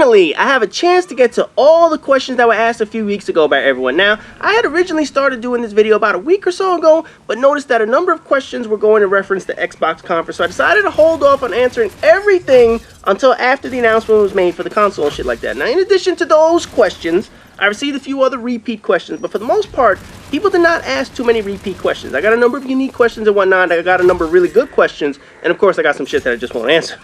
finally, I have a chance to get to all the questions that were asked a few weeks ago by everyone. Now, I had originally started doing this video about a week or so ago, but noticed that a number of questions were going to reference the Xbox conference, so I decided to hold off on answering everything until after the announcement was made for the console and shit like that. Now, in addition to those questions, I received a few other repeat questions, but for the most part, people did not ask too many repeat questions. I got a number of unique questions and whatnot. I got a number of really good questions, and of course, I got some shit that I just won't answer.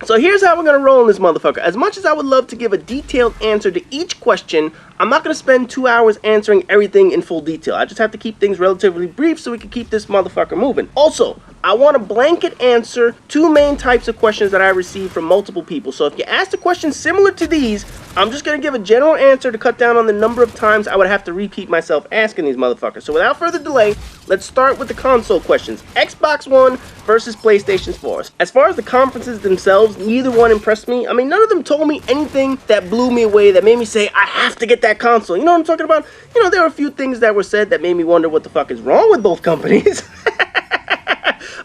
So here's how we're going to roll in this motherfucker. As much as I would love to give a detailed answer to each question, I'm not going to spend 2 hours answering everything in full detail. I just have to keep things relatively brief so we can keep this motherfucker moving. Also, I want a blanket answer 2 main types of questions that I received from multiple people. So if you asked a question similar to these, I'm just going to give a general answer to cut down on the number of times I would have to repeat myself asking these motherfuckers. So without further delay, let's start with the console questions. Xbox One versus PlayStation 4. As far as the conferences themselves, neither one impressed me. I mean, none of them told me anything that blew me away, that made me say, I have to get that console. You know what I'm talking about? You know, there were a few things that were said that made me wonder what the fuck is wrong with both companies.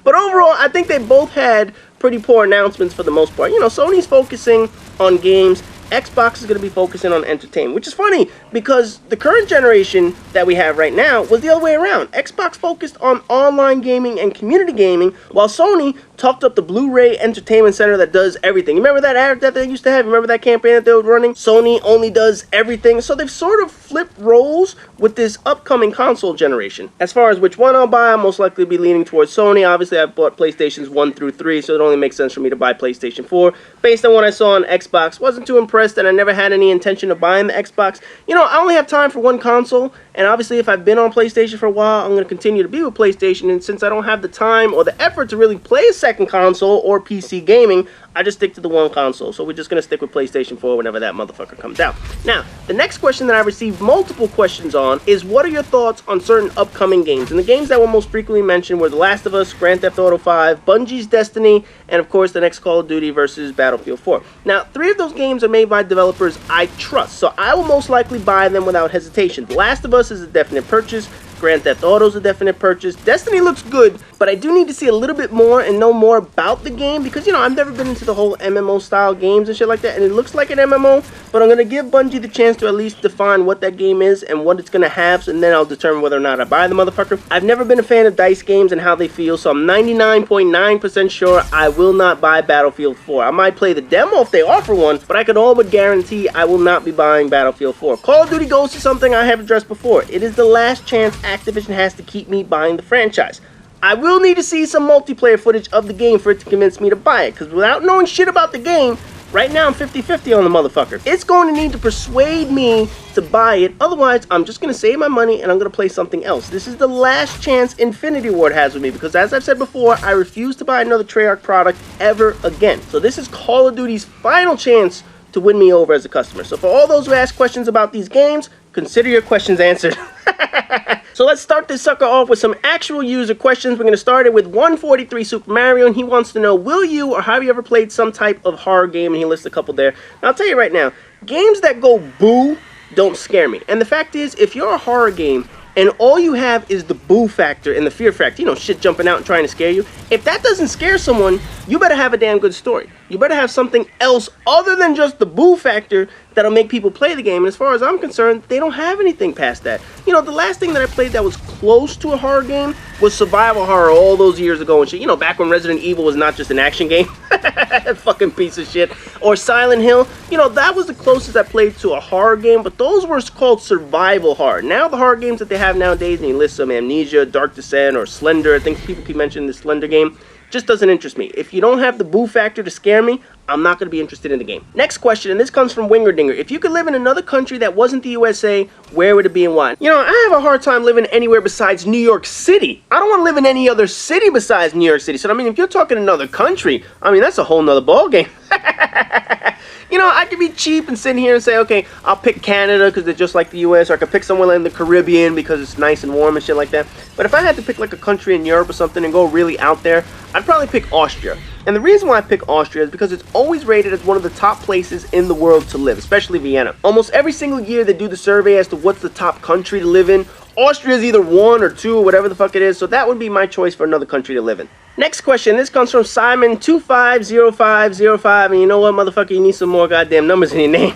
But overall, I think they both had pretty poor announcements for the most part. You know, Sony's focusing on games. Xbox is going to be focusing on entertainment, which is funny because the current generation that we have right now was the other way around. Xbox focused on online gaming and community gaming, while Sony talked up the Blu-ray entertainment center that does everything. You remember that ad that they used to have? Remember that campaign that they were running? Sony only does everything. So they've sort of flipped roles with this upcoming console generation. As far as which one I'll buy, I'll most likely be leaning towards Sony. Obviously, I've bought PlayStations 1 through 3, so it only makes sense for me to buy PlayStation 4. Based on what I saw on Xbox, wasn't too impressed, and I never had any intention of buying the Xbox. You know, I only have time for one console, and obviously if I've been on PlayStation for a while, I'm going to continue to be with PlayStation, and since I don't have the time or the effort to really play a second console or PC gaming, I just stick to the one console. So we're just going to stick with PlayStation 4 whenever that motherfucker comes out. Now, the next question that I received multiple questions on is what are your thoughts on certain upcoming games? And the games that were most frequently mentioned were The Last of Us, Grand Theft Auto 5, Bungie's Destiny, and of course the next Call of Duty versus Battlefield 4. Now, 3 of those games are made by developers I trust, so I will most likely buy them without hesitation. The Last of Us is a definite purchase. Grand Theft Auto is a definite purchase. Destiny looks good, but I do need to see a little bit more and know more about the game because, you know, I've never been into the whole MMO style games and shit like that, and it looks like an MMO, but I'm going to give Bungie the chance to at least define what that game is and what it's going to have, and then I'll determine whether or not I buy the motherfucker. I've never been a fan of dice games and how they feel, so I'm 99.9% sure I will not buy Battlefield 4. I might play the demo if they offer one, but I can all but guarantee I will not be buying Battlefield 4. Call of Duty Ghosts is something I have addressed before. It is the last chance Activision has to keep me buying the franchise. I will need to see some multiplayer footage of the game for it to convince me to buy it, because without knowing shit about the game, right now I'm 50-50 on the motherfucker. It's going to need to persuade me to buy it, otherwise I'm just going to save my money and I'm going to play something else. This is the last chance Infinity Ward has with me, because as I've said before, I refuse to buy another Treyarch product ever again. So this is Call of Duty's final chance to win me over as a customer. So for all those who ask questions about these games, consider your questions answered. So let's start this sucker off with some actual user questions. We're going to start it with 143 Super Mario, and he wants to know, will you or have you ever played some type of horror game? And he lists a couple there. Now, I'll tell you right now, games that go boo don't scare me. And the fact is, if you're a horror game and all you have is the boo factor and the fear factor, you know, shit jumping out and trying to scare you, if that doesn't scare someone, you better have a damn good story. You better have something else other than just the boo factor that'll make people play the game. And as far as I'm concerned, they don't have anything past that. You know, the last thing that I played that was close to a horror game was survival horror all those years ago and shit. You know, back when Resident Evil was not just an action game. Fucking piece of shit. Or Silent Hill. You know, that was the closest I played to a horror game, but those were called survival horror. Now the horror games that they have nowadays, and you list some Amnesia, Dark Descent, or Slender, I think people keep mentioning the Slender game, just doesn't interest me. If you don't have the boo factor to scare me, I'm not going to be interested in the game. Next question, and this comes from Wingerdinger. If you could live in another country that wasn't the USA, where would it be and why? You know, I have a hard time living anywhere besides New York City. I don't want to live in any other city besides New York City. So, I mean, if you're talking another country, I mean, that's a whole nother ballgame. You know, I could be cheap and sit here and say, okay, I'll pick Canada because they're just like the US, or I could pick somewhere in the Caribbean because it's nice and warm and shit like that. But if I had to pick like a country in Europe or something and go really out there, I'd probably pick Austria. And the reason why I pick Austria is because it's always rated as one of the top places in the world to live, especially Vienna. Almost every single year they do the survey as to what's the top country to live in. Austria's either 1 or 2 or whatever the fuck it is, so that would be my choice for another country to live in. Next question, this comes from Simon250505, and you know what, motherfucker, you need some more goddamn numbers in your name.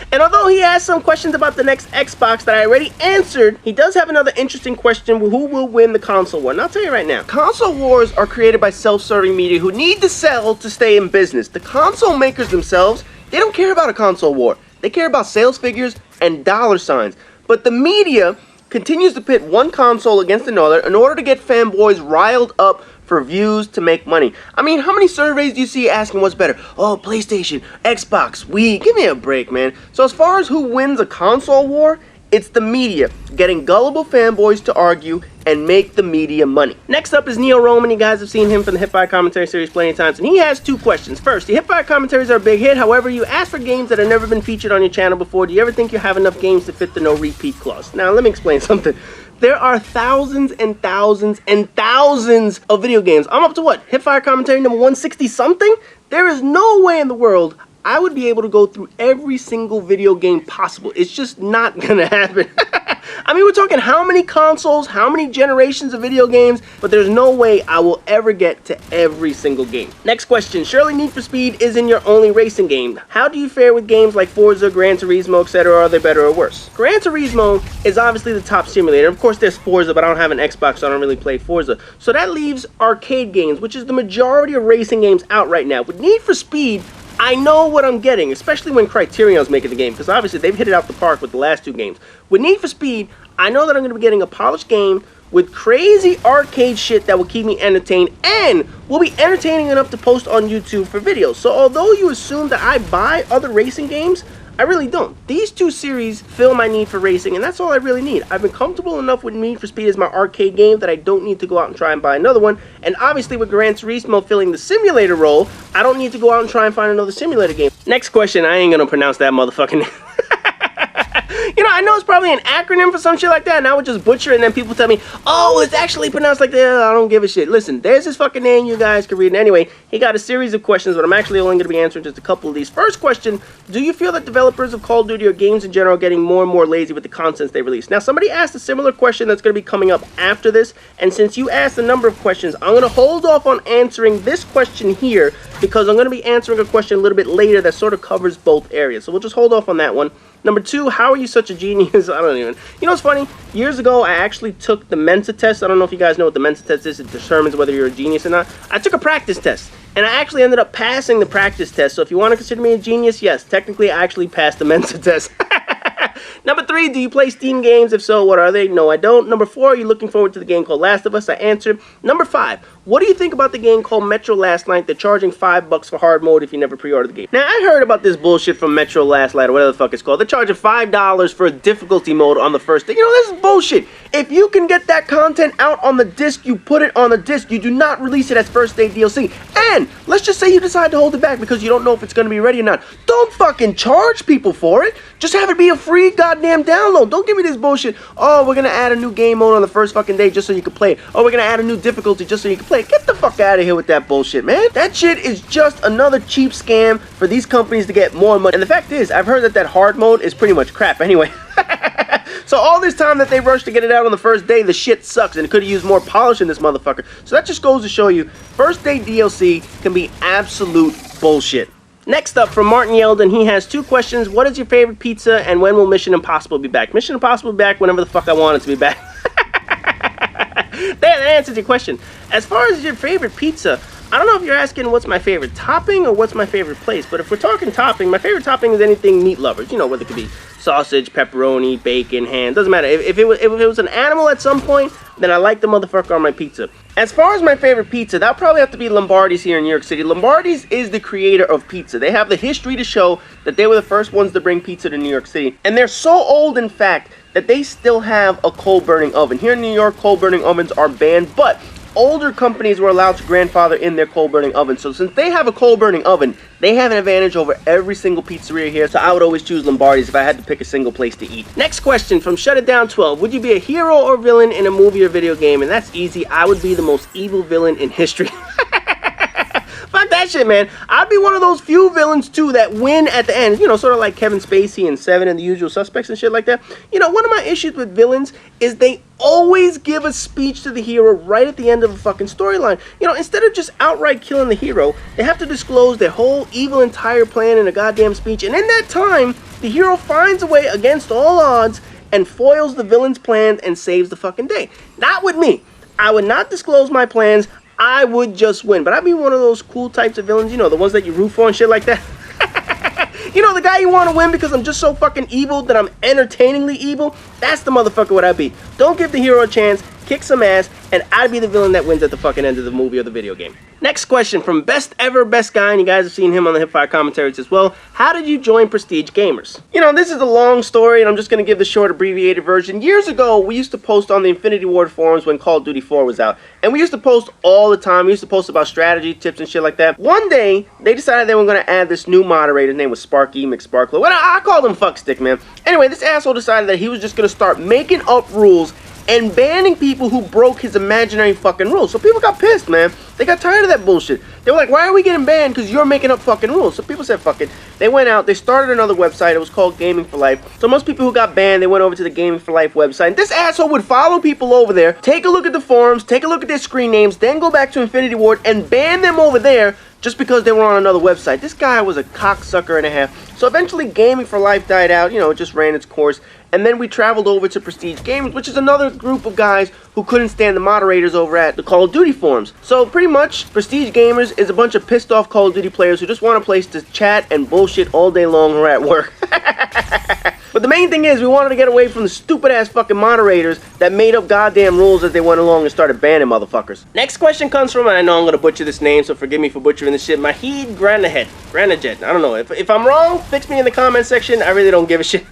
And although he has some questions about the next Xbox that I already answered, he does have another interesting question: who will win the console war? And I'll tell you right now, console wars are created by self-serving media who need to sell to stay in business. The console makers themselves, they don't care about a console war. They care about sales figures and dollar signs. But the media continues to pit one console against another in order to get fanboys riled up for views to make money. I mean, how many surveys do you see asking what's better? Oh, PlayStation, Xbox, Wii. Give me a break, man. So as far as who wins a console war, it's the media getting gullible fanboys to argue and make the media money. Next up is Neo Roman. You guys have seen him from the Hipfire Commentary series plenty of times, and he has 2 questions. First, the Hipfire commentaries are a big hit. However, you ask for games that have never been featured on your channel before. Do you ever think you have enough games to fit the no repeat clause? Now, let me explain something. There are thousands and thousands and thousands of video games. I'm up to what? Hipfire Commentary number 160 something? There is no way in the world I would be able to go through every single video game possible. It's just not gonna happen. I mean, we're talking how many consoles, how many generations of video games, but there's no way I will ever get to every single game. Next question, surely Need for Speed isn't your only racing game. How do you fare with games like Forza, Gran Turismo, etc.? Are they better or worse? Gran Turismo is obviously the top simulator. Of course, there's Forza, but I don't have an Xbox, so I don't really play Forza. So that leaves arcade games, which is the majority of racing games out right now. With Need for Speed, I know what I'm getting, especially when Criterion's making the game, because obviously they've hit it out the park with the last 2 games. With Need for Speed, I know that I'm going to be getting a polished game with crazy arcade shit that will keep me entertained and will be entertaining enough to post on YouTube for videos. So although you assume that I buy other racing games, I really don't. These 2 series fill my need for racing, and that's all I really need. I've been comfortable enough with Need for Speed as my arcade game that I don't need to go out and try and buy another one. And obviously with Gran Turismo filling the simulator role, I don't need to go out and try and find another simulator game. Next question, I ain't gonna pronounce that motherfucking name. You know, I know it's probably an acronym for some shit like that, and I would just butcher it, and then people tell me, oh, it's actually pronounced like that. I don't give a shit. Listen, there's his fucking name. You guys can read it. Anyway, he got a series of questions, but I'm actually only going to be answering just a couple of these. First question, do you feel that developers of Call of Duty or games in general are getting more and more lazy with the contents they release? Now, somebody asked a similar question that's going to be coming up after this, and since you asked a number of questions, I'm going to hold off on answering this question here because I'm going to be answering a question a little bit later that sort of covers both areas. So we'll just hold off on that one. Number 2, how are you such a genius? I don't even. You know what's funny? Years ago, I actually took the Mensa test. I don't know if you guys know what the Mensa test is. It determines whether you're a genius or not. I took a practice test, and I actually ended up passing the practice test. So if you want to consider me a genius, yes, technically I actually passed the Mensa test. Number 3, do you play Steam games? If so, what are they? No, I don't. Number 4, are you looking forward to the game called Last of Us? I answered. Number 5, what do you think about the game called Metro Last Night? They're charging $5 for hard mode if you never pre-ordered the game. Now, I heard about this bullshit from Metro Last Night or whatever the fuck it's called. They're charging $5 for a difficulty mode on the first day. You know, this is bullshit. If you can get that content out on the disc, you put it on the disc. You do not release it as first day DLC. And let's just say you decide to hold it back because you don't know if it's going to be ready or not. Don't fucking charge people for it. Just have it be a free goddamn download. Don't give me this bullshit. Oh, we're going to add a new game mode on the first fucking day just so you can play it. Oh, we're going to add a new difficulty just so you can play it. Get the fuck out of here with that bullshit, man. That shit is just another cheap scam for these companies to get more money. And the fact is, I've heard that hard mode is pretty much crap anyway. So all this time that they rushed to get it out on the first day, the shit sucks, and it could have used more polish in this motherfucker. So that just goes to show you, first day DLC can be absolute bullshit. Next up, from Martin Yeldon, he has 2 questions. What is your favorite pizza, and when will Mission Impossible be back? Mission Impossible will be back whenever the fuck I want it to be back. That answers your question. As far as your favorite pizza, I don't know if you're asking what's my favorite topping or what's my favorite place, but if we're talking topping, my favorite topping is anything meat lovers. You know, whether it could be sausage, pepperoni, bacon, ham, doesn't matter. If it was an animal at some point, then I like the motherfucker on my pizza. As far as my favorite pizza, that'll probably have to be Lombardi's here in New York City. Lombardi's is the creator of pizza. They have the history to show that they were the first ones to bring pizza to New York City. And they're so old, in fact, that they still have a coal-burning oven. Here in New York, coal-burning ovens are banned, but older companies were allowed to grandfather in their coal-burning oven. So since they have a coal-burning oven, they have an advantage over every single pizzeria here. So I would always choose Lombardi's if I had to pick a single place to eat. Next question from Shut It Down 12. Would you be a hero or villain in a movie or video game? And that's easy. I would be the most evil villain in history. Fuck that shit, man. I'd be one of those few villains too that win at the end. You know, sort of like Kevin Spacey and Seven and The Usual Suspects and shit like that. You know, one of my issues with villains is they always give a speech to the hero right at the end of a fucking storyline. You know, instead of just outright killing the hero, they have to disclose their whole evil entire plan in a goddamn speech. And in that time, the hero finds a way against all odds and foils the villain's plans and saves the fucking day. Not with me. I would not disclose my plans. I would just win. But I'd be one of those cool types of villains, you know, the ones that you root for and shit like that. You know, the guy you want to win because I'm just so fucking evil that I'm entertainingly evil? That's the motherfucker what I'd be. Don't give the hero a chance, kick some ass, and I'd be the villain that wins at the fucking end of the movie or the video game. Next question from Best Ever Best Guy, and you guys have seen him on the Hipfire commentaries as well. How did you join Prestige Gamers? You know, this is a long story, and I'm just going to give the short, abbreviated version. Years ago, we used to post on the Infinity Ward forums when Call of Duty 4 was out, and we used to post all the time. We used to post about strategy, tips, and shit like that. One day, they decided they were going to add this new moderator. His name was Sparky McSparkler. Well, I called him Fuckstick, man. Anyway, this asshole decided that he was just going to start making up rules and banning people who broke his imaginary fucking rules. So people got pissed, man. They got tired of that bullshit. They were like, why are we getting banned? Because you're making up fucking rules. So people said, fuck it. They went out, they started another website. It was called Gaming for Life. So most people who got banned, they went over to the Gaming for Life website. And this asshole would follow people over there, take a look at the forums, take a look at their screen names, then go back to Infinity Ward and ban them over there just because they were on another website. This guy was a cocksucker and a half. So eventually Gaming for Life died out, you know, it just ran its course. And then we traveled over to Prestige Gamers, which is another group of guys who couldn't stand the moderators over at the Call of Duty forums. So pretty much, Prestige Gamers is a bunch of pissed off Call of Duty players who just want a place to chat and bullshit all day long or at work. But the main thing is, we wanted to get away from the stupid ass fucking moderators that made up goddamn rules as they went along and started banning motherfuckers. Next question comes from, and I know I'm gonna butcher this name, so forgive me for butchering this shit, Mahid Granajet. I don't know. If I'm wrong, fix me in the comment section. I really don't give a shit.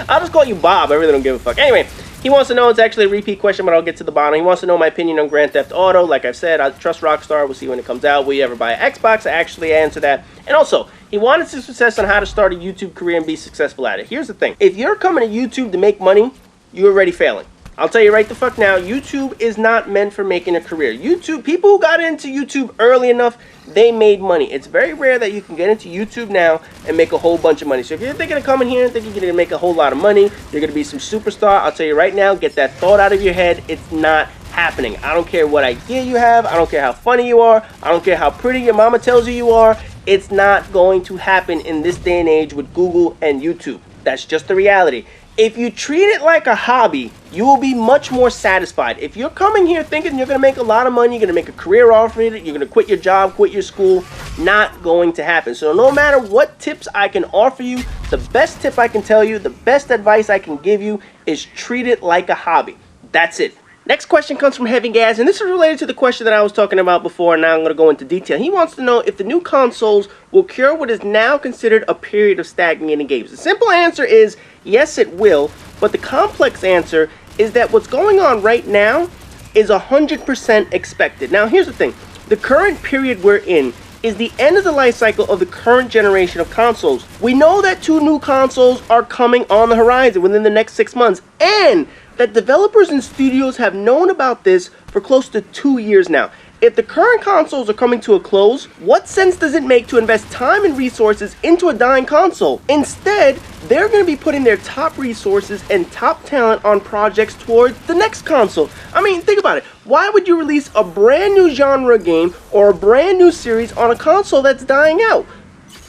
I'll just call you Bob. I really don't give a fuck. Anyway, he wants to know, it's actually a repeat question, but I'll get to the bottom. He wants to know my opinion on Grand Theft Auto. Like I've said, I trust Rockstar. We'll see when it comes out. Will you ever buy an Xbox? I actually answer that. And also, he wanted some success on how to start a YouTube career and be successful at it. Here's the thing. If you're coming to YouTube to make money, you're already failing. I'll tell you right the fuck now, YouTube is not meant for making a career. YouTube, people who got into YouTube early enough, they made money. It's very rare that you can get into YouTube now and make a whole bunch of money. So if you're thinking of coming here and thinking you're going to make a whole lot of money, you're going to be some superstar, I'll tell you right now, get that thought out of your head. It's not happening. I don't care what idea you have. I don't care how funny you are. I don't care how pretty your mama tells you are. It's not going to happen in this day and age with Google and YouTube. That's just the reality. If you treat it like a hobby, you will be much more satisfied. If you're coming here thinking you're going to make a lot of money, you're going to make a career off it, you're going to quit your job, quit your school, not going to happen. So no matter what tips I can offer you, the best tip I can tell you, the best advice I can give you is treat it like a hobby. That's it. Next question comes from Heavy Gas, and this is related to the question that I was talking about before, and now I'm going to go into detail. He wants to know if the new consoles will cure what is now considered a period of stagnating games. The simple answer is yes, it will, but the complex answer is that what's going on right now is 100% expected. Now, here's the thing. The current period we're in is the end of the life cycle of the current generation of consoles. We know that 2 new consoles are coming on the horizon within the next 6 months, and that developers and studios have known about this for close to 2 years now. If the current consoles are coming to a close, what sense does it make to invest time and resources into a dying console? Instead, they're going to be putting their top resources and top talent on projects towards the next console. I mean, think about it. Why would you release a brand new genre game or a brand new series on a console that's dying out?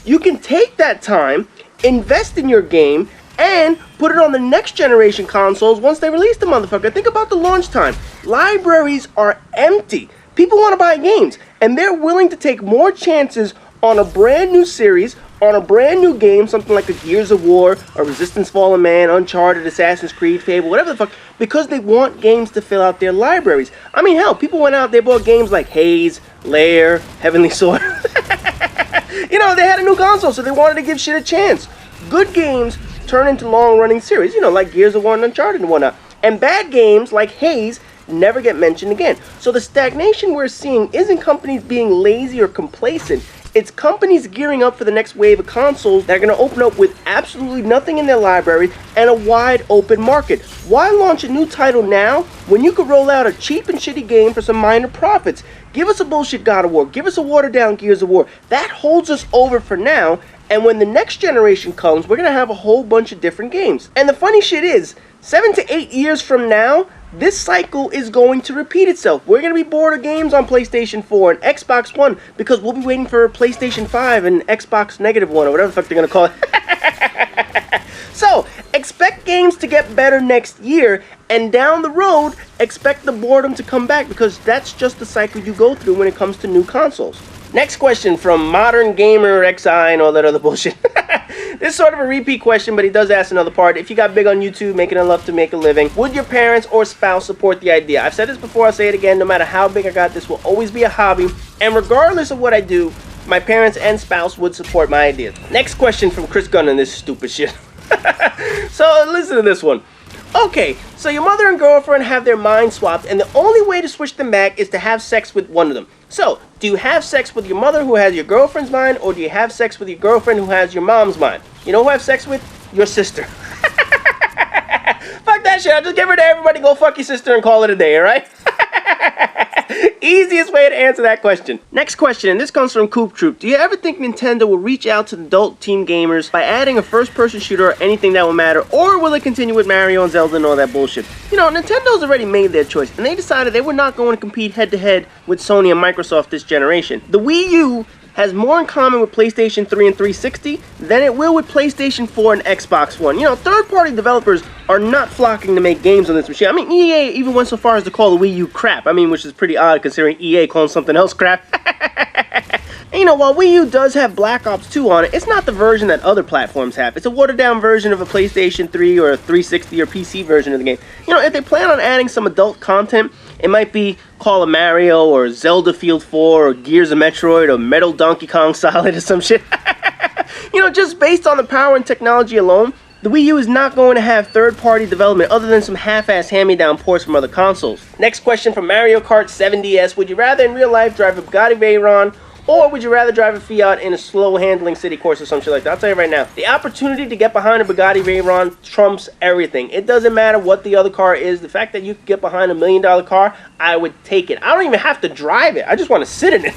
You can take that time, invest in your game, and put it on the next generation consoles once they release the motherfucker. Think about the launch time. Libraries are empty. People want to buy games, and they're willing to take more chances on a brand new series, on a brand new game, something like a Gears of War, a Resistance Fallen Man, Uncharted, Assassin's Creed, Fable, whatever the fuck, because they want games to fill out their libraries. I mean, hell, people went out, they bought games like Haze, Lair, Heavenly Sword. You know, they had a new console, so they wanted to give shit a chance. Good games turn into long-running series, you know, like Gears of War and Uncharted and whatnot. And bad games like Haze never get mentioned again. So the stagnation we're seeing isn't companies being lazy or complacent. It's companies gearing up for the next wave of consoles that are going to open up with absolutely nothing in their library and a wide open market. Why launch a new title now when you could roll out a cheap and shitty game for some minor profits? Give us a bullshit God of War. Give us a watered down Gears of War. That holds us over for now. And when the next generation comes, we're going to have a whole bunch of different games. And the funny shit is, 7 to 8 years from now, this cycle is going to repeat itself. We're going to be bored of games on PlayStation 4 and Xbox One because we'll be waiting for PlayStation 5 and Xbox -1 or whatever the fuck they're going to call it. So, expect games to get better next year, and down the road, expect the boredom to come back because that's just the cycle you go through when it comes to new consoles. Next question from Modern Gamer XI and all that other bullshit. This is sort of a repeat question, but he does ask another part. If you got big on YouTube, making enough to make a living, would your parents or spouse support the idea? I've said this before, I'll say it again. No matter how big I got, this will always be a hobby. And regardless of what I do, my parents and spouse would support my ideas. Next question from Chris Gunn on this stupid shit. So listen to this one. Okay, so your mother and girlfriend have their minds swapped, and the only way to switch them back is to have sex with one of them. So, do you have sex with your mother who has your girlfriend's mind, or do you have sex with your girlfriend who has your mom's mind? You know who I have sex with? Your sister. Fuck that shit, I'll just give her to everybody, go fuck your sister and call it a day, alright? Easiest way to answer that question. Next question, and this comes from Coop Troop. Do you ever think Nintendo will reach out to the adult teen gamers by adding a first-person shooter or anything that will matter, or will it continue with Mario and Zelda and all that bullshit? You know, Nintendo's already made their choice, and they decided they were not going to compete head-to-head with Sony and Microsoft this generation. The Wii U has more in common with PlayStation 3 and 360 than it will with PlayStation 4 and Xbox One. You know, third-party developers are not flocking to make games on this machine. I mean, EA even went so far as to call the Wii U crap. I mean, which is pretty odd considering EA calling something else crap. And, you know, while Wii U does have Black Ops 2 on it, it's not the version that other platforms have. It's a watered-down version of a PlayStation 3 or a 360 or PC version of the game. You know, if they plan on adding some adult content, it might be Call of Mario or Zelda Field 4 or Gears of Metroid or Metal Donkey Kong Solid or some shit. You know, just based on the power and technology alone, the Wii U is not going to have third-party development other than some half-ass hand-me-down ports from other consoles. Next question from Mario Kart 7DS. Would you rather in real life drive a Bugatti Veyron, or would you rather drive a Fiat in a slow-handling city course or some shit like that? I'll tell you right now, the opportunity to get behind a Bugatti Veyron trumps everything. It doesn't matter what the other car is. The fact that you can get behind $1 million car, I would take it. I don't even have to drive it. I just want to sit in it.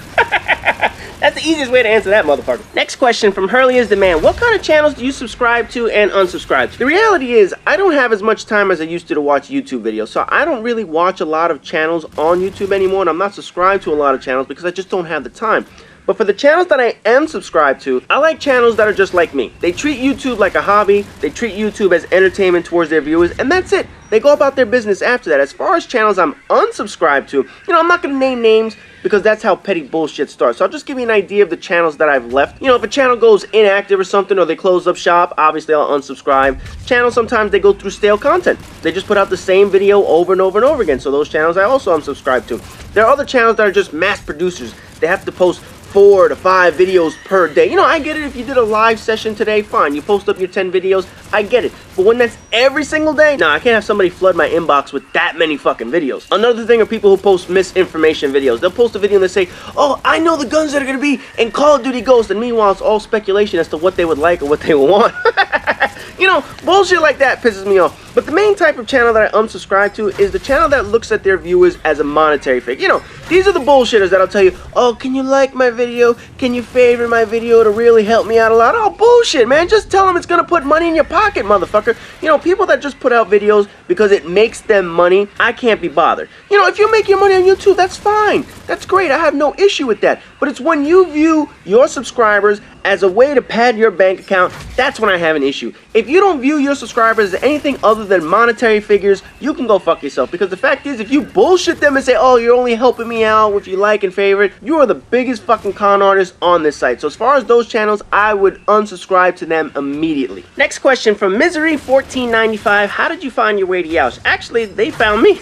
That's the easiest way to answer that, motherfucker. Next question from Hurley is the man. What kind of channels do you subscribe to and unsubscribe to? The reality is, I don't have as much time as I used to watch YouTube videos, so I don't really watch a lot of channels on YouTube anymore, and I'm not subscribed to a lot of channels because I just don't have the time. But for the channels that I am subscribed to, I like channels that are just like me. They treat YouTube like a hobby, they treat YouTube as entertainment towards their viewers, and that's it. They go about their business after that. As far as channels I'm unsubscribed to, you know, I'm not going to name names because that's how petty bullshit starts. So I'll just give you an idea of the channels that I've left. You know, if a channel goes inactive or something, or they close up shop, obviously I'll unsubscribe. Channels, sometimes they go through stale content. They just put out the same video over and over and over again. So those channels I also unsubscribe to. There are other channels that are just mass producers. They have to post 4 to 5 videos per day. You know, I get it. If you did a live session today, fine. You post up your 10 videos, I get it. But when that's every single day, nah, I can't have somebody flood my inbox with that many fucking videos. Another thing are people who post misinformation videos. They'll post a video and they say, oh, I know the guns that are going to be in Call of Duty Ghost. And meanwhile, it's all speculation as to what they would like or what they would want. You know, bullshit like that pisses me off. But the main type of channel that I unsubscribe to is the channel that looks at their viewers as a monetary figure. You know, these are the bullshitters that'll tell you, oh, can you like my video? Can you favorite my video to really help me out a lot? Oh, bullshit, man. Just tell them it's going to put money in your pocket, motherfucker. You know, people that just put out videos because it makes them money, I can't be bothered. You know, if you make your money on YouTube, that's fine. That's great. I have no issue with that. But it's when you view your subscribers as a way to pad your bank account, that's when I have an issue. If you don't view your subscribers as anything other than monetary figures, you can go fuck yourself. Because the fact is, if you bullshit them and say, oh, you're only helping me out if you like and favorite, you are the biggest fucking con artist on this site. So as far as those channels, I would unsubscribe to them immediately. Next question from Misery1495. How did you find your way to Yoush? Actually, they found me.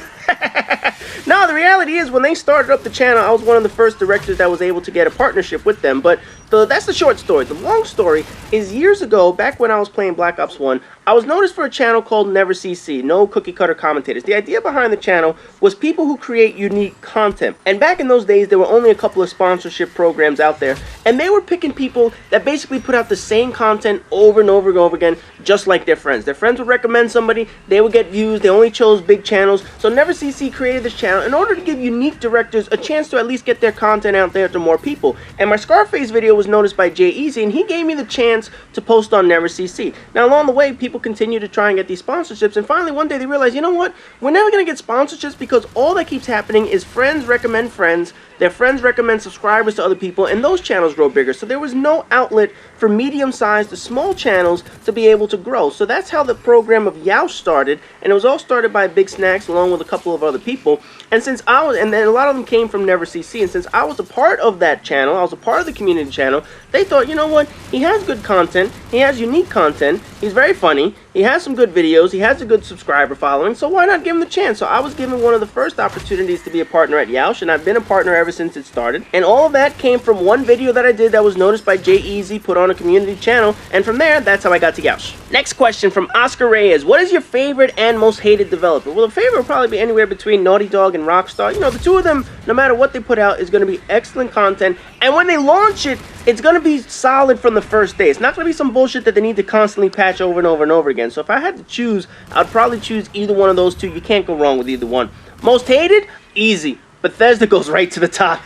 No, the reality is when they started up the channel, I was one of the first directors that was able to get a partnership with them. But That's the short story. The long story is years ago, back when I was playing Black Ops 1, I was noticed for a channel called Never CC, no cookie cutter commentators. The idea behind the channel was people who create unique content. And back in those days, there were only a couple of sponsorship programs out there, and they were picking people that basically put out the same content over and over and over again, just like their friends. Their friends would recommend somebody, they would get views, they only chose big channels. So Never CC created this channel in order to give unique directors a chance to at least get their content out there to more people. And my Scarface video was noticed by Jay Easy, and he gave me the chance to post on Never CC. Now along the way, people continue to try and get these sponsorships, and finally one day they realized, you know what, we're never going to get sponsorships because all that keeps happening is friends recommend friends, their friends recommend subscribers to other people, and those channels grow bigger. So there was no outlet for medium-sized to small channels to be able to grow. So that's how the program of Yoush started, and it was all started by Big Snacks along with a couple of other people. And since I was, and then a lot of them came from Never CC, and since I was a part of that channel, I was a part of the community channel, they thought, you know what, he has good content, he has unique content, he's very funny, he has some good videos, he has a good subscriber following, so why not give him the chance? So I was given one of the first opportunities to be a partner at Yoush, and I've been a partner ever since it started. And all of that came from one video that I did that was noticed by Jay Easy, put on a community channel, and from there, that's how I got to Yoush. Next question from Oscar Reyes. What is your favorite and most hated developer? Well, the favorite would probably be anywhere between Naughty Dog and Rockstar. You know, the two of them, no matter what they put out, is going to be excellent content, and when they launch it, it's going to be solid from the first day. It's not going to be some bullshit that they need to constantly patch over and over and over again. So if I had to choose, I'd probably choose either one of those two. You can't go wrong with either one. Most hated? Easy. Bethesda goes right to the top.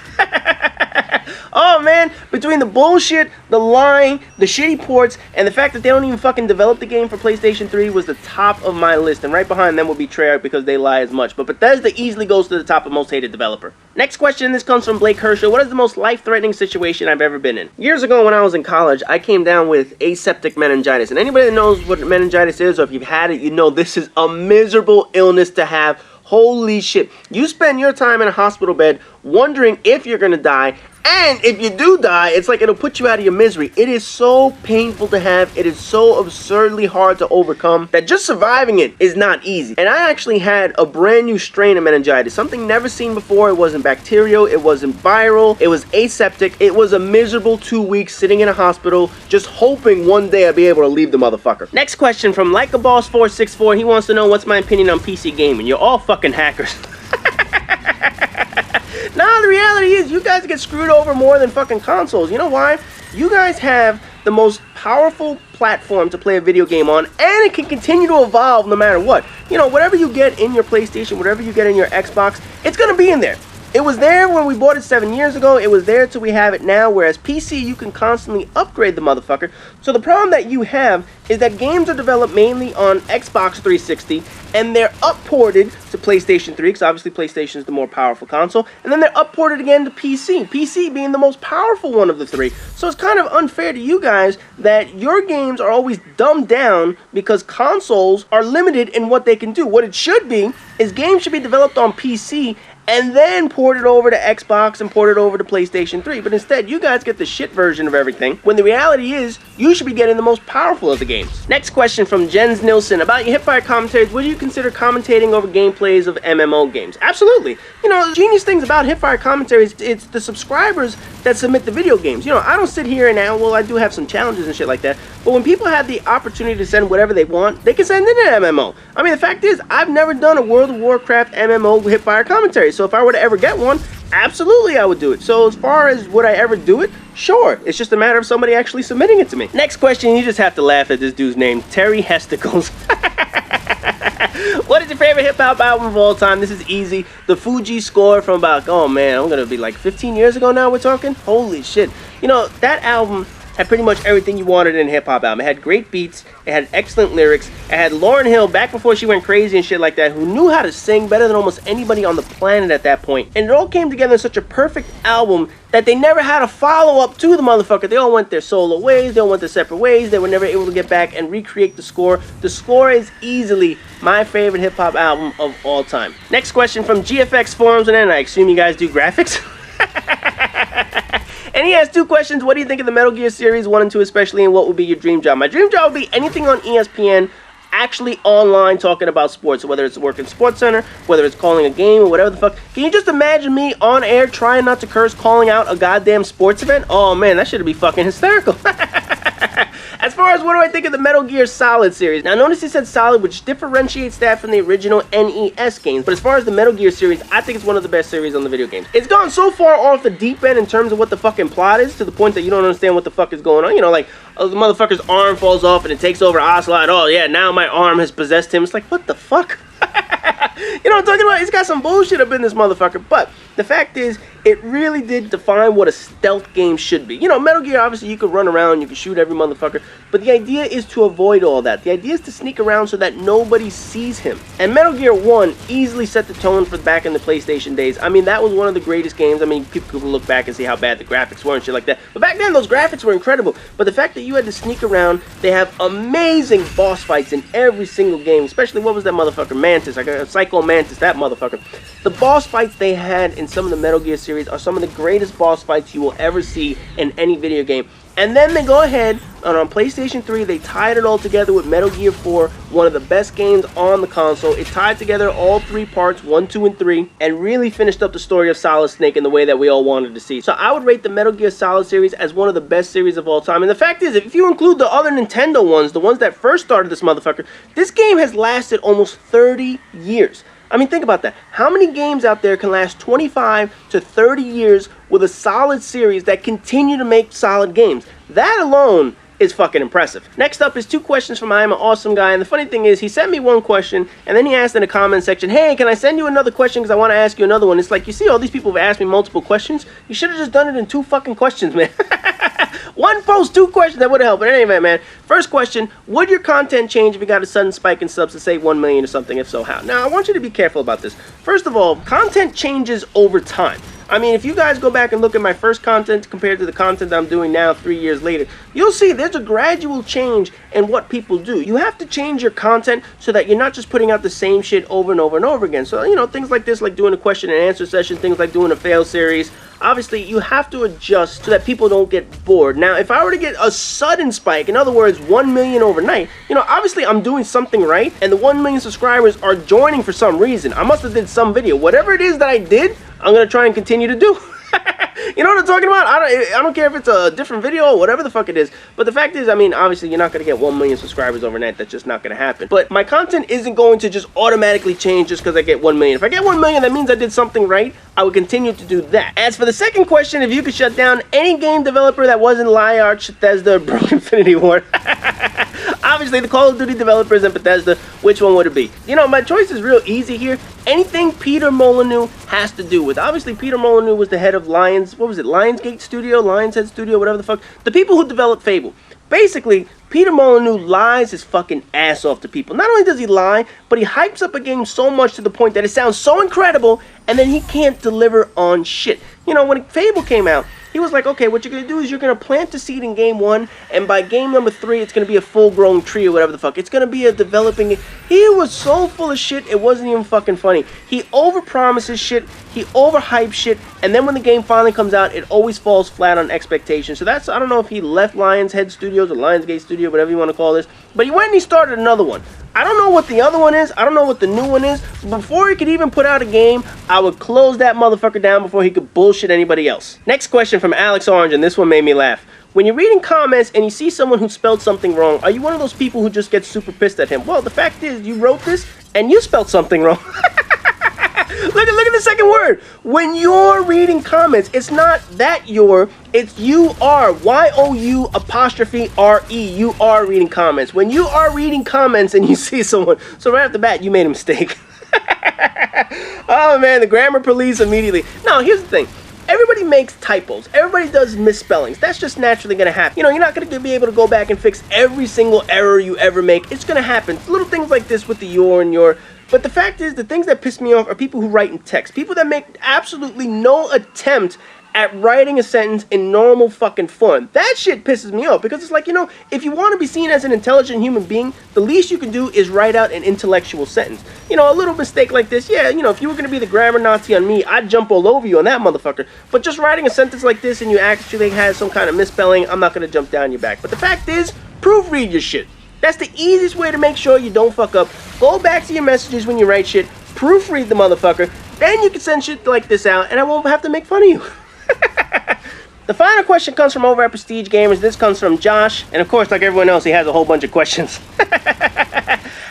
Oh man, between the bullshit, the lying, the shitty ports, and the fact that they don't even fucking develop the game for PlayStation 3 was the top of my list. And right behind them will be Treyarch because they lie as much. But Bethesda easily goes to the top of most hated developer. Next question, this comes from Blake Herschel. What is the most life-threatening situation I've ever been in? Years ago when I was in college, I came down with aseptic meningitis. And anybody that knows what meningitis is, or if you've had it, you know this is a miserable illness to have. Holy shit. You spend your time in a hospital bed wondering if you're gonna die, and if you do die, it's like it'll put you out of your misery. It is so painful to have, it is so absurdly hard to overcome, that just surviving it is not easy. And I actually had a brand new strain of meningitis, something never seen before. It wasn't bacterial, it wasn't viral, it was aseptic. It was a miserable 2 weeks sitting in a hospital, just hoping one day I'd be able to leave the motherfucker. Next question from Like a Boss 464. He wants to know what's my opinion on PC gaming. You're all fucking hackers. Nah, the reality is you guys get screwed over more than fucking consoles. You know why? You guys have the most powerful platform to play a video game on, and it can continue to evolve no matter what. You know, whatever you get in your PlayStation, whatever you get in your Xbox, it's gonna be in there. It was there when we bought it 7 years ago, it was there till we have it now, whereas PC, you can constantly upgrade the motherfucker. So the problem that you have is that games are developed mainly on Xbox 360, and they're upported to PlayStation 3, because obviously PlayStation is the more powerful console, and then they're upported again to PC, PC being the most powerful one of the three. So it's kind of unfair to you guys that your games are always dumbed down because consoles are limited in what they can do. What it should be is games should be developed on PC and then ported over to Xbox and ported over to PlayStation 3. But instead, you guys get the shit version of everything, when the reality is, you should be getting the most powerful of the games. Next question from Jens Nilsson. About your hipfire commentaries, would you consider commentating over gameplays of MMO games? Absolutely. You know, the genius things about hipfire commentaries, it's the subscribers that submit the video games. You know, I don't sit here and now, well, I do have some challenges and shit like that, but when people have the opportunity to send whatever they want, they can send in an MMO. I mean, the fact is, I've never done a World of Warcraft MMO hipfire commentary. So if I were to ever get one, absolutely I would do it. So as far as would I ever do it, sure. It's just a matter of somebody actually submitting it to me. Next question, you just have to laugh at this dude's name, Terry Hesticles. What is your favorite hip-hop album of all time? This is easy. The Fuji Score from about, oh man, I'm gonna be like 15 years ago now we're talking? Holy shit. You know, that album had pretty much everything you wanted in a hip-hop album. It had great beats, it had excellent lyrics, it had Lauryn Hill, back before she went crazy and shit like that, who knew how to sing better than almost anybody on the planet at that point. And it all came together in such a perfect album that they never had a follow-up to the motherfucker. They all went their solo ways, they all went their separate ways, they were never able to get back and recreate the score. The score is easily my favorite hip-hop album of all time. Next question from GFX Forums, and then I assume you guys do graphics? And he has two questions. What do you think of the Metal Gear series 1 and 2 especially, and what would be your dream job? My dream job would be anything on ESPN. actually online talking about sports, whether it's working Sports Center, whether it's calling a game or whatever the fuck. Can you just imagine me on air trying not to curse, calling out a goddamn sports event? Oh man, that should be fucking hysterical. As far as what do I think of the Metal Gear Solid series, now notice he said Solid, which differentiates that from the original NES games, but as far as the Metal Gear series, I think it's one of the best series on the video games. It's gone so far off the deep end in terms of what the fucking plot is, to the point that you don't understand what the fuck is going on. You know, like, the motherfucker's arm falls off and it takes over Ocelot. Oh yeah, now my arm has possessed him. It's like, what the fuck? You know what I'm talking about? He's got some bullshit up in this motherfucker. But the fact is, it really did define what a stealth game should be. You know, Metal Gear, obviously, you could run around, you could shoot every motherfucker. But the idea is to avoid all that. The idea is to sneak around so that nobody sees him. And Metal Gear 1 easily set the tone for back in the PlayStation days. I mean, that was one of the greatest games. I mean, people can look back and see how bad the graphics were and shit like that. But back then, those graphics were incredible. But the fact that you had to sneak around, they have amazing boss fights in every single game. Especially, what was that motherfucker? Mantis. I got Psycho Mantis, that motherfucker. The boss fights they had in some of the Metal Gear series are some of the greatest boss fights you will ever see in any video game. And then they go ahead, and on PlayStation 3, they tied it all together with Metal Gear 4, one of the best games on the console. It tied together all three parts, 1, 2, and 3, and really finished up the story of Solid Snake in the way that we all wanted to see. So I would rate the Metal Gear Solid series as one of the best series of all time. And the fact is, if you include the other Nintendo ones, the ones that first started this motherfucker, this game has lasted almost 30 years. I mean, think about that. How many games out there can last 25 to 30 years with a solid series that continue to make solid games? That alone is fucking impressive. Next up is 2 questions from I Am an Awesome Guy. And the funny thing is, he sent me one question, and then he asked in the comment section, hey, can I send you another question because I want to ask you another one? It's like, you see all these people have asked me multiple questions? You should have just done it in 2 fucking questions, man. One post, 2 questions, that would have helped. But anyway, man, first question, would your content change if you got a sudden spike in subs to say 1 million or something? If so, how? Now, I want you to be careful about this. First of all, content changes over time. I mean, if you guys go back and look at my first content compared to the content I'm doing now 3 years later, you'll see there's a gradual change in what people do. You have to change your content so that you're not just putting out the same shit over and over and over again. So, you know, things like this, like doing a question and answer session, things like doing a fail series, obviously you have to adjust so that people don't get bored. Now, if I were to get a sudden spike, in other words, 1 million overnight, you know, obviously I'm doing something right, and the 1 million subscribers are joining for some reason. I must have did some video. Whatever it is that I did, I'm going to try and continue to do. You know what I'm talking about? I don't care if it's a different video or whatever the fuck it is. But the fact is, I mean, obviously you're not going to get 1 million subscribers overnight. That's just not going to happen. But my content isn't going to just automatically change just because I get 1 million. If I get 1 million, that means I did something right. I would continue to do that. As for the second question, if you could shut down any game developer that wasn't Liart, Bethesda, or Broken Infinity Ward. Obviously, the Call of Duty developers and Bethesda, which one would it be? You know, my choice is real easy here. Anything Peter Molyneux has to do with. Obviously, Peter Molyneux was the head of Lionsgate Studio, Lionshead Studio, whatever the fuck. The people who developed Fable. Basically, Peter Molyneux lies his fucking ass off to people. Not only does he lie, but he hypes up a game so much to the point that it sounds so incredible, and then he can't deliver on shit. You know, when Fable came out, he was like, okay, what you're going to do is you're going to plant the seed in game 1, and by game number 3, it's going to be a full-grown tree or whatever the fuck. It's going to be a developing... He was so full of shit, it wasn't even fucking funny. He overpromises shit, he overhypes shit, and then when the game finally comes out, it always falls flat on expectations. So that's, I don't know if he left Lionshead Studios or Lionsgate Studio, whatever you want to call this, but he went and he started another one. I don't know what the other one is. I don't know what the new one is. Before he could even put out a game, I would close that motherfucker down before he could bullshit anybody else. Next question from Alex Orange, and this one made me laugh. When you're reading comments and you see someone who spelled something wrong, are you one of those people who just gets super pissed at him? Well, the fact is, you wrote this and you spelled something wrong. Look at the second word. When you're reading comments, it's not that you're, it's you are. Y-O-U apostrophe R-E. You are reading comments. When you are reading comments and you see someone, so right off the bat, you made a mistake. Oh man, the grammar police immediately. No, here's the thing. Everybody makes typos. Everybody does misspellings. That's just naturally going to happen. You know, you're not going to be able to go back and fix every single error you ever make. It's going to happen. Little things like this with the your and your. But the fact is, the things that piss me off are people who write in text. People that make absolutely no attempt at writing a sentence in normal fucking form. That shit pisses me off because it's like, you know, if you want to be seen as an intelligent human being, the least you can do is write out an intellectual sentence. You know, a little mistake like this, yeah, you know, if you were going to be the grammar Nazi on me, I'd jump all over you on that motherfucker. But just writing a sentence like this and you actually have some kind of misspelling, I'm not going to jump down your back. But the fact is, proofread your shit. That's the easiest way to make sure you don't fuck up. Go back to your messages when you write shit, proofread the motherfucker, then you can send shit like this out and I won't have to make fun of you. The final question comes from over at Prestige Gamers. This comes from Josh, and of course, like everyone else, he has a whole bunch of questions.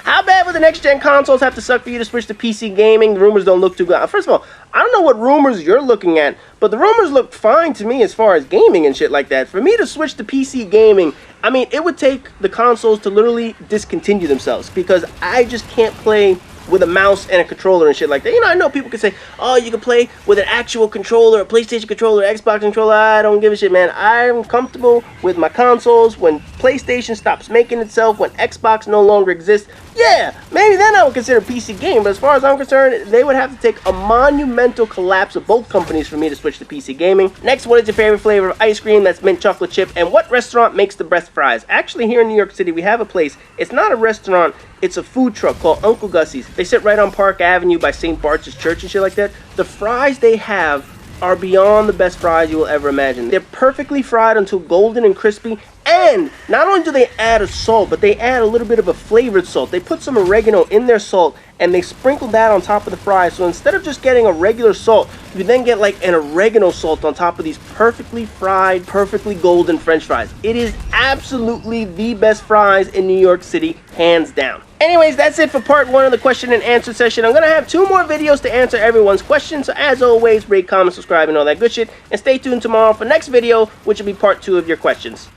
How bad will the next-gen consoles have to suck for you to switch to PC gaming? The rumors don't look too good. First of all, I don't know what rumors you're looking at, but the rumors look fine to me as far as gaming and shit like that. For me to switch to PC gaming, I mean, it would take the consoles to literally discontinue themselves because I just can't play with a mouse and a controller and shit like that. You know, I know people can say, oh, you can play with an actual controller, a PlayStation controller, Xbox controller. I don't give a shit, man. I'm comfortable with my consoles. When PlayStation stops making itself, when Xbox no longer exists, yeah, maybe then I would consider PC game. But as far as I'm concerned, they would have to take a monumental collapse of both companies for me to switch to PC gaming. Next, what is your favorite flavor of ice cream? That's mint chocolate chip. And what restaurant makes the best fries? Actually, here in New York City, we have a place. It's not a restaurant. It's a food truck called Uncle Gussie's. They sit right on Park Avenue by St. Bart's Church and shit like that. The fries they have are beyond the best fries you will ever imagine. They're perfectly fried until golden and crispy. And not only do they add a salt, but they add a little bit of a flavored salt. They put some oregano in their salt and they sprinkle that on top of the fries. So instead of just getting a regular salt, you then get like an oregano salt on top of these perfectly fried, perfectly golden French fries. It is absolutely the best fries in New York City, hands down. Anyways, that's it for part 1 of the question and answer session. I'm going to have 2 more videos to answer everyone's questions. So as always, rate, comment, subscribe, and all that good shit. And stay tuned tomorrow for next video, which will be part 2 of your questions.